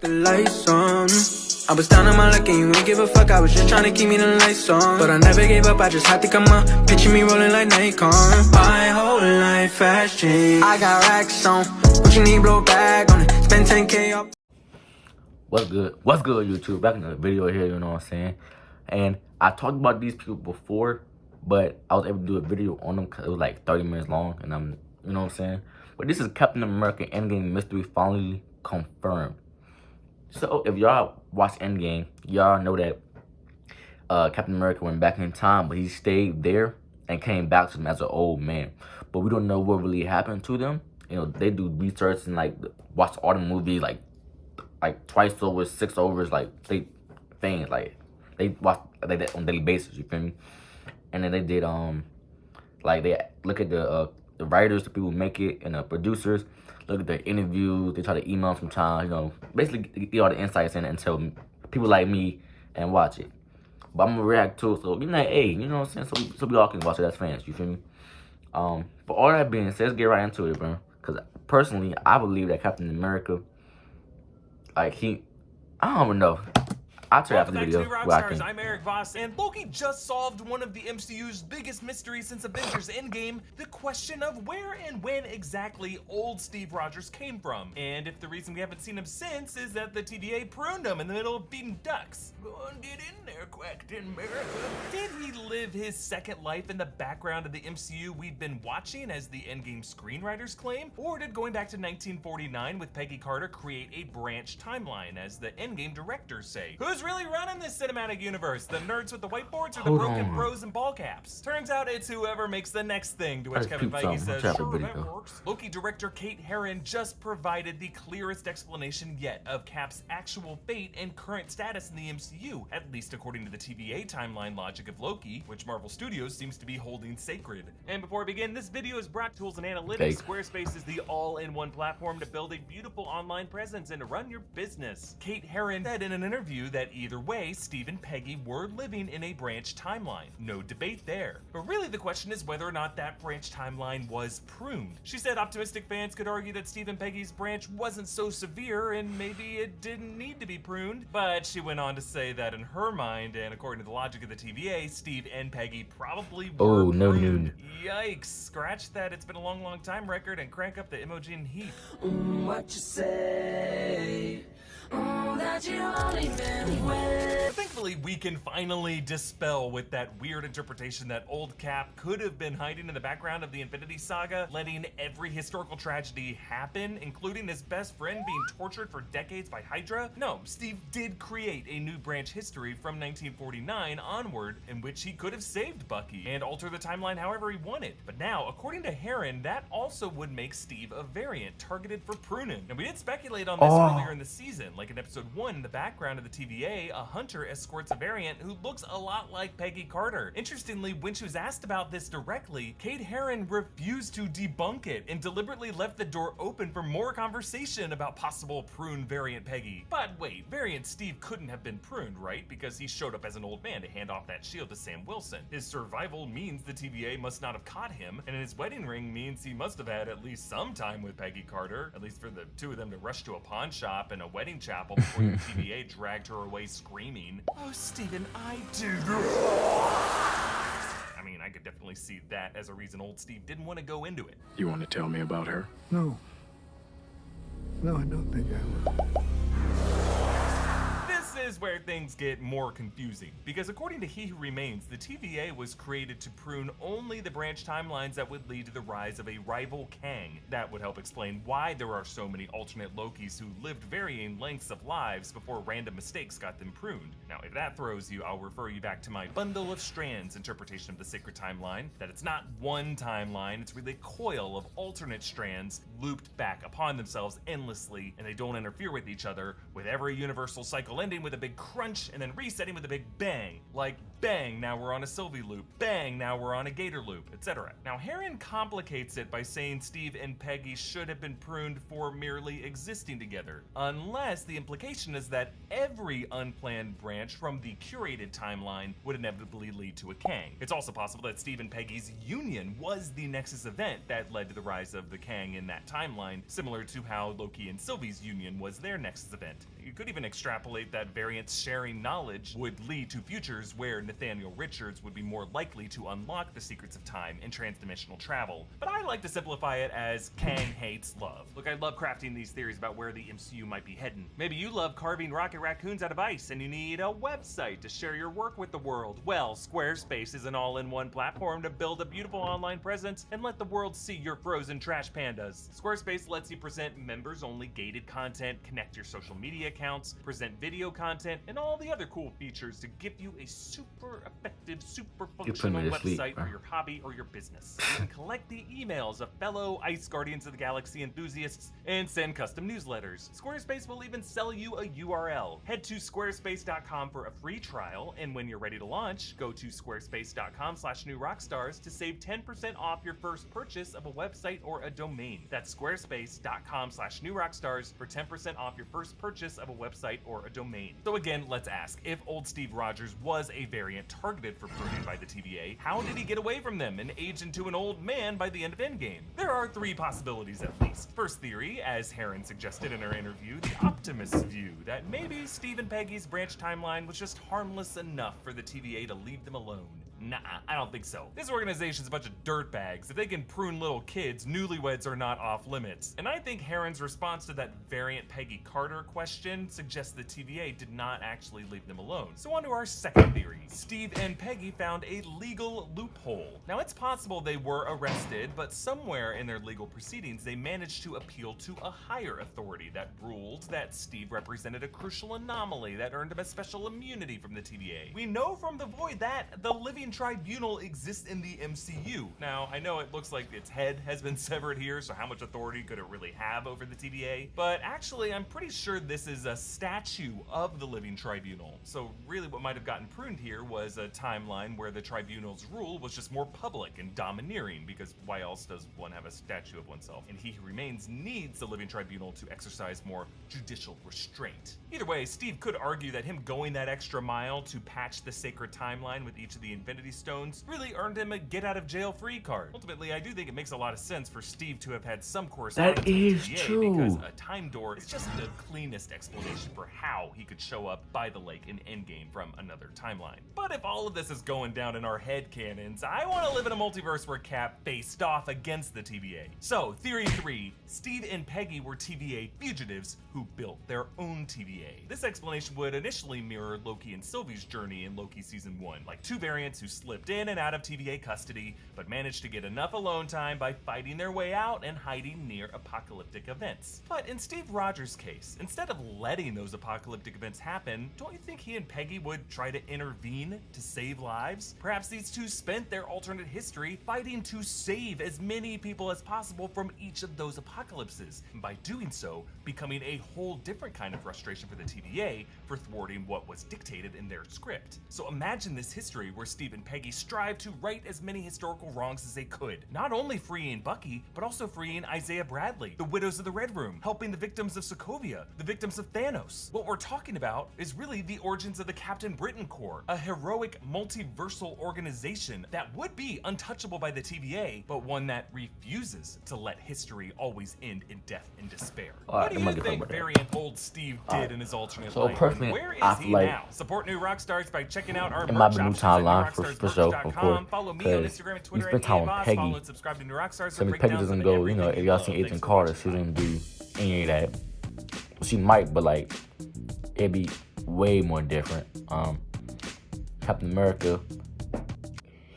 The lights on. I was down on my luck and you ain't give a fuck. I was just trying to keep me the lights on. But I never gave up, I just had to come up. Picture me rolling like Nikon. My whole life has changed. I got racks on. What you need, blow back on it. Spend 10K up. What's good? What's good, YouTube? Back in the video here, you know what I'm saying? And I talked about these people before, but I was able to do a video on them because it was like 30 minutes long, and you know what I'm saying? But this is Captain America Endgame mystery finally confirmed. So if y'all watch Endgame, y'all know that Captain America went back in time, but he stayed there and came back to them as an old man. But we don't know what really happened to them. You know, they do research and like watch all the movies like twice over, 6 overs, like they watch like that on a daily basis. You feel me? And then they did like they look at the writers, the people who make it, and the producers. Look at their interviews. They try to email them sometimes. You know, basically get all the insights in it and tell people like me and watch it. But I'm gonna react to it, so be like, hey, you know what I'm saying? So we all can watch it as fans. You feel me? For all that being said, let's get right into it, bro. Because personally, I believe that Captain America, like I don't even know. I'll tell you after the video what I think. I'm Eric Voss, and Loki just solved one of the MCU's biggest mysteries since Avengers Endgame, the question of where and when exactly old Steve Rogers came from. And if the reason we haven't seen him since is that the TVA pruned him in the middle of feeding ducks. Go on, get in there, Captain America. Did he live his second life in the background of the MCU we've been watching, as the Endgame screenwriters claim? Or did going back to 1949 with Peggy Carter create a branch timeline, as the Endgame directors say? Who's really running this cinematic universe? The nerds with the whiteboards or the broken bros and ball caps? Turns out it's whoever makes the next thing, to which Kevin Feige says, sure, that works. Loki director Kate Herron just provided the clearest explanation yet of Cap's actual fate and current status in the MCU, at least according to the TVA timeline logic of Loki, which Marvel Studios seems to be holding sacred. And before we begin, this video is brought to Tools and Analytics. Squarespace is the all-in-one platform to build a beautiful online presence and to run your business. Kate Herron said in an interview that either way, Steve and Peggy were living in a branch timeline. No debate there. But really the question is whether or not that branch timeline was pruned. She said optimistic fans could argue that Steve and Peggy's branch wasn't so severe and maybe it didn't need to be pruned. But she went on to say that in her mind, and according to the logic of the TVA, Steve and Peggy probably were pruned. Yikes. Scratch that it's been a long time record and crank up the Imogen heap. What you say? That you only been with. Thankfully, we can finally dispel with that weird interpretation that old Cap could have been hiding in the background of the Infinity Saga, letting every historical tragedy happen, including his best friend being tortured for decades by Hydra. No, Steve did create a new branch history from 1949 onward in which he could have saved Bucky and alter the timeline however he wanted. But now, according to Herron, that also would make Steve a variant targeted for pruning. And we did speculate on this earlier in the season, like in episode 1, in the background of the TVA, a hunter escorts a variant who looks a lot like Peggy Carter. Interestingly, when she was asked about this directly, Kate Herron refused to debunk it and deliberately left the door open for more conversation about possible prune variant Peggy. But wait, variant Steve couldn't have been pruned, right? Because he showed up as an old man to hand off that shield to Sam Wilson. His survival means the TVA must not have caught him, and his wedding ring means he must have had at least some time with Peggy Carter, at least for the two of them to rush to a pawn shop and a wedding chapel before the TVA dragged her away screaming, "Oh, Steven, I do." I mean, I could definitely see that as a reason old Steve didn't want to go into it. You want to tell me about her? No, I don't think I will. This is where things get more confusing, because according to He Who Remains, the TVA was created to prune only the branch timelines that would lead to the rise of a rival Kang. That would help explain why there are so many alternate Lokis who lived varying lengths of lives before random mistakes got them pruned. Now, if that throws you, I'll refer you back to my bundle of strands interpretation of the sacred timeline, that it's not one timeline, it's really a coil of alternate strands looped back upon themselves endlessly, and they don't interfere with each other, with every universal cycle ending with a big crunch and then resetting with a big bang, like Bang, now we're on a Sylvie loop. Bang, now we're on a Gator loop, etc. Now, Heron complicates it by saying Steve and Peggy should have been pruned for merely existing together, unless the implication is that every unplanned branch from the curated timeline would inevitably lead to a Kang. It's also possible that Steve and Peggy's union was the Nexus event that led to the rise of the Kang in that timeline, similar to how Loki and Sylvie's union was their Nexus event. You could even extrapolate that variants sharing knowledge would lead to futures where Nathaniel Richards would be more likely to unlock the secrets of time and transdimensional travel. But I like to simplify it as Kang hates love. Look, I love crafting these theories about where the MCU might be heading. Maybe you love carving rocket raccoons out of ice and you need a website to share your work with the world. Well, Squarespace is an all-in-one platform to build a beautiful online presence and let the world see your frozen trash pandas. Squarespace lets you present members-only gated content, connect your social media accounts, present video content, and all the other cool features to give you a super effective, super functional website for your hobby or your business. You can collect the emails of fellow Ice Guardians of the Galaxy enthusiasts and send custom newsletters. Squarespace will even sell you a URL. Head to squarespace.com for a free trial, and when you're ready to launch, go to squarespace.com/newrockstars to save 10% off your first purchase of a website or a domain. That's squarespace.com/newrockstars for 10% off your first purchase of a website or a domain. So again, let's ask, if old Steve Rogers was a variant targeted for pruning by the TVA, how did he get away from them and age into an old man by the end of Endgame? There are three possibilities at least. First theory, as Heron suggested in her interview, the optimist's view, that maybe Steve and Peggy's branch timeline was just harmless enough for the TVA to leave them alone. Nah, I don't think so. This organization's a bunch of dirtbags. If they can prune little kids, newlyweds are not off limits. And I think Heron's response to that variant Peggy Carter question suggests the TVA did not actually leave them alone. So on to our second theory. Steve and Peggy found a legal loophole. Now, it's possible they were arrested, but somewhere in their legal proceedings, they managed to appeal to a higher authority that ruled that Steve represented a crucial anomaly that earned him a special immunity from the TVA. We know from The Void that the Living Tribunal exists in the MCU. Now, I know it looks like its head has been severed here, so how much authority could it really have over the TVA? But actually, I'm pretty sure this is a statue of the Living Tribunal. So really what might have gotten pruned here was a timeline where the Tribunal's rule was just more public and domineering, because why else does one have a statue of oneself? And He Who Remains needs the Living Tribunal to exercise more judicial restraint. Either way, Steve could argue that him going that extra mile to patch the sacred timeline with each of the Infinity Stones really earned him a get-out-of-jail-free card. Ultimately, I do think it makes a lot of sense for Steve to have had some correspondence That is with the TVA, true. because a time door is just the cleanest explanation for how he could show up by the lake in Endgame from another timeline. But if all of this is going down in our head canons, I want to live in a multiverse where Cap faced off against the TVA. So, theory 3, Steve and Peggy were TVA fugitives who built their own TVA. This explanation would initially mirror Loki and Sylvie's journey in Loki Season 1, like two variants who slipped in and out of TVA custody, but managed to get enough alone time by fighting their way out and hiding near apocalyptic events. But in Steve Rogers' case, instead of letting those apocalyptic events happen, don't you think he and Peggy would try to intervene to save lives? Perhaps these two spent their alternate history fighting to save as many people as possible from each of those apocalypses, and by doing so, becoming a whole different kind of frustration for the TVA for thwarting what was dictated in their script. So imagine this history where Steve and Peggy strive to right as many historical wrongs as they could, not only freeing Bucky, but also freeing Isaiah Bradley, the widows of the Red Room, helping the victims of Sokovia, the victims of Thanos. What we're talking about is really the origins of the Captain Britain Corps, a heroic multiversal organization that would be untouchable by the TVA, but one that refuses to let history always end in death and despair. What do you think variant old Steve did in his alternate life? Personally, where is I he feel like now? Support New Rockstars by checking out our it might be new merch options timeline at for sure, of course. Follow me on Because Instagram and we Twitter spent at time with Boss. Peggy. Follow and subscribe to New Rockstars. So Peggy doesn't go, you know, if y'all seen Agent Carter, she doesn't do any of that. She might, but like, it'd be way more different. Captain America,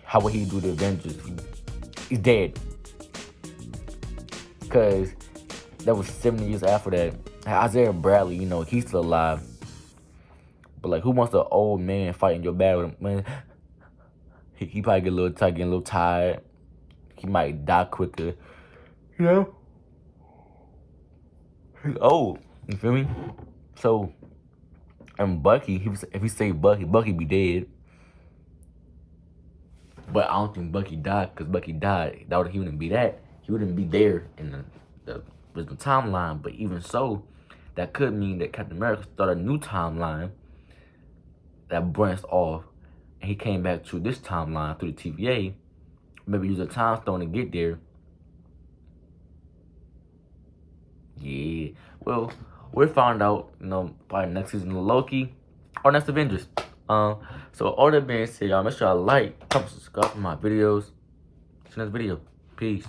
how would he do the Avengers? He's dead. Because that was 70 years after that. Isaiah Bradley, you know, he's still alive. But like, who wants an old man fighting your battle? Man, he probably get a little tired, getting a little tired. He might die quicker. You know? He's old. You feel me? So, and Bucky, if he say Bucky be dead. But I don't think Bucky died, because Bucky died. He wouldn't be that. He wouldn't be there in the original timeline. But even so, that could mean that Captain America started a new timeline that branched off, and he came back to this timeline through the TVA. Maybe use a time stone to get there. Yeah. Well, we'll find out, probably next season of Loki or next Avengers. So all that being said, y'all make sure y'all like, comment, subscribe for my videos. See you next video. Peace.